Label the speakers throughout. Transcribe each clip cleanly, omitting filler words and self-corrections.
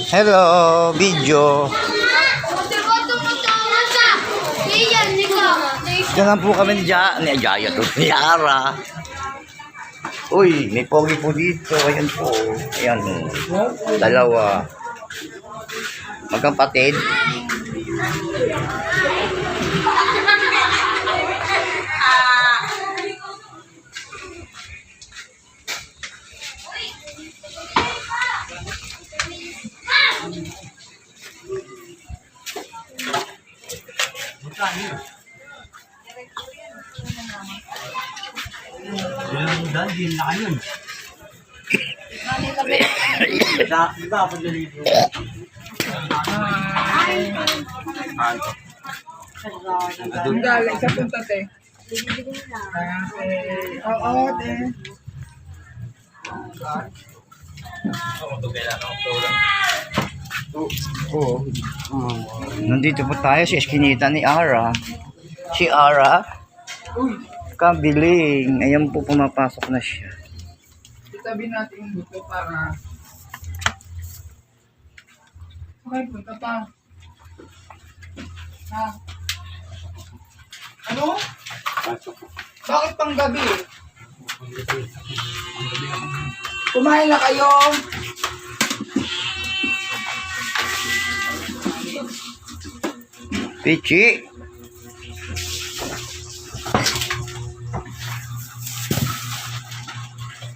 Speaker 1: Hello, video. Diyan po kami ni Jaya to. Ni Ara. Uy, may pogi po dito. Ayan po. Ayan. Dalawa. Magkapatid.
Speaker 2: Dahil na kayo. Diba ako dito?
Speaker 3: Ang galing sa punta, te. Oo, te.
Speaker 1: Oo. Nandito po tayo sa eskinita ni Ara. Si Ara. Kabiling. Ayan po, pumapasok na siya.
Speaker 3: Itabi natin yung buto para... Okay, punta pa. Ha? Ano? Bakit pang gabi? Kumain na kayo.
Speaker 1: Pichi.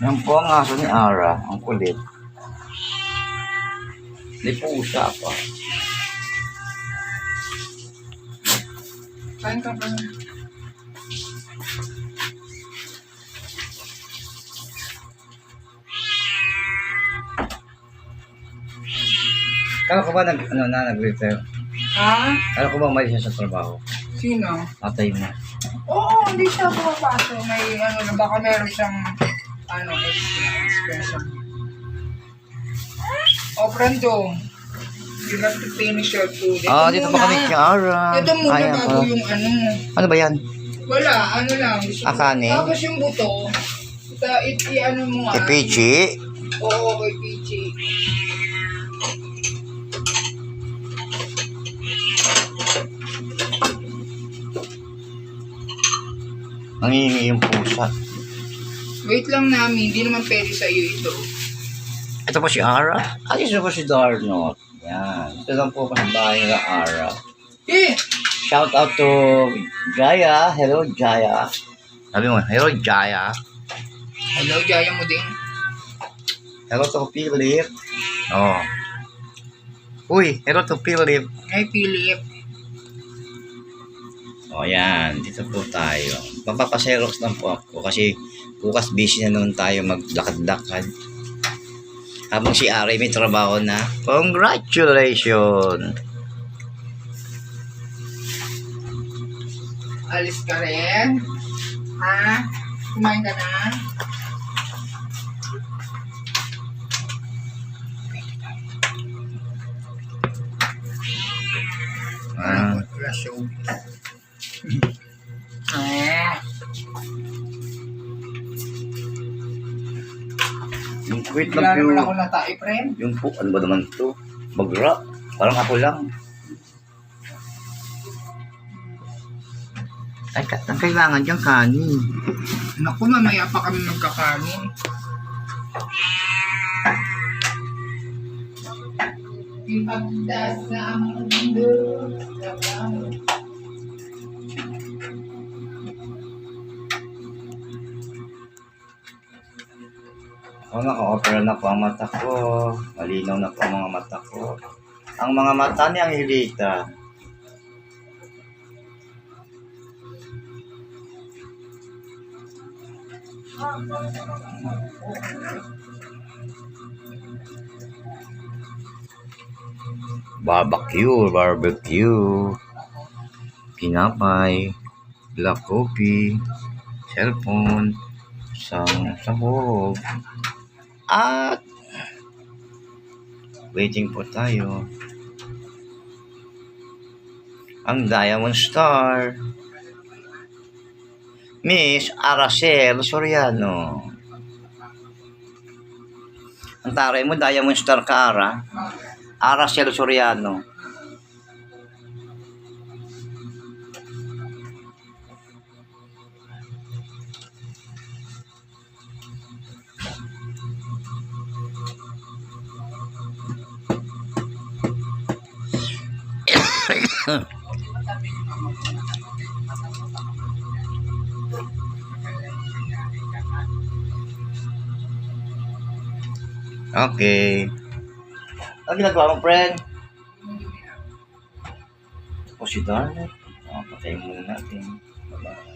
Speaker 1: Yan po ang aso ni Ara. Ang kulit. May pusa pa.
Speaker 3: Kain ka pa.
Speaker 1: Kala ko ba nag-retire?
Speaker 3: Ha?
Speaker 1: Kala ko ba may siya sa trabaho?
Speaker 3: Sino?
Speaker 1: Atay mo.
Speaker 3: Oo, hindi siya pumapasok. May ano na, baka meron siyang ano, expression. Oh, Brando. You have to finish your food.
Speaker 1: Ah, dito pa kami kay Ara.
Speaker 3: Ito muna
Speaker 1: Ayan
Speaker 3: bago
Speaker 1: pala.
Speaker 3: yung ano.
Speaker 1: Ano ba yan?
Speaker 3: Wala, ano lang.
Speaker 1: Kanin?
Speaker 3: Tapos yung buto, i-ano mo nga.
Speaker 1: Kay Pichi.
Speaker 3: Oo, kay Pichi.
Speaker 1: Nangingi yung pusa.
Speaker 3: Wait lang namin, hindi naman pwede sa iyo ito.
Speaker 1: Ito po si Ara. At ito po si Darnot. Yan. Ito lang po sa bahay ng Ara.
Speaker 3: Eh!
Speaker 1: Shout out to Jaya. Hello, Jaya. Sabi mo, hello, Jaya.
Speaker 3: Hello, Jaya mo din.
Speaker 1: Hello to Philip. Oh. Uy, hello to Philip.
Speaker 3: Hi, Philip.
Speaker 1: O yan, dito po tayo. Mapapaserox lang po ako kasi bukas busy na noon tayo maglakad-lakad. Habang si Ari may trabaho na. Congratulations!
Speaker 3: Alis ka rin? Ha? Kumain ka na?
Speaker 1: Ah,
Speaker 3: Wala show. Ah.
Speaker 1: yung quit
Speaker 3: Wala
Speaker 1: lang
Speaker 3: naman
Speaker 1: po.
Speaker 3: ako natae, friend.
Speaker 1: Yung po, ano ba naman to? Bagra. Parang ako lang. Ay, ang kailangan dyan kanin.
Speaker 3: Naku, mamaya pa kami magkakanin. Ipagdas na ang mundo.
Speaker 1: Ako naka-opera na po ang mata ko. Malinaw na po ang mga mata ko. Ang mga mata ni Angelita. Barbecue. Pinapay. Black coffee. Cellphone. Sahog. At waiting po tayo. Ang Diamond Star. Miss Aracel Soriano. Ang taray mo, Diamond Star ka, Ara. Aracel Soriano. Okay. Ano ginagawa mo, friend? O si Darnell. Patayin muna natin. Bye-bye.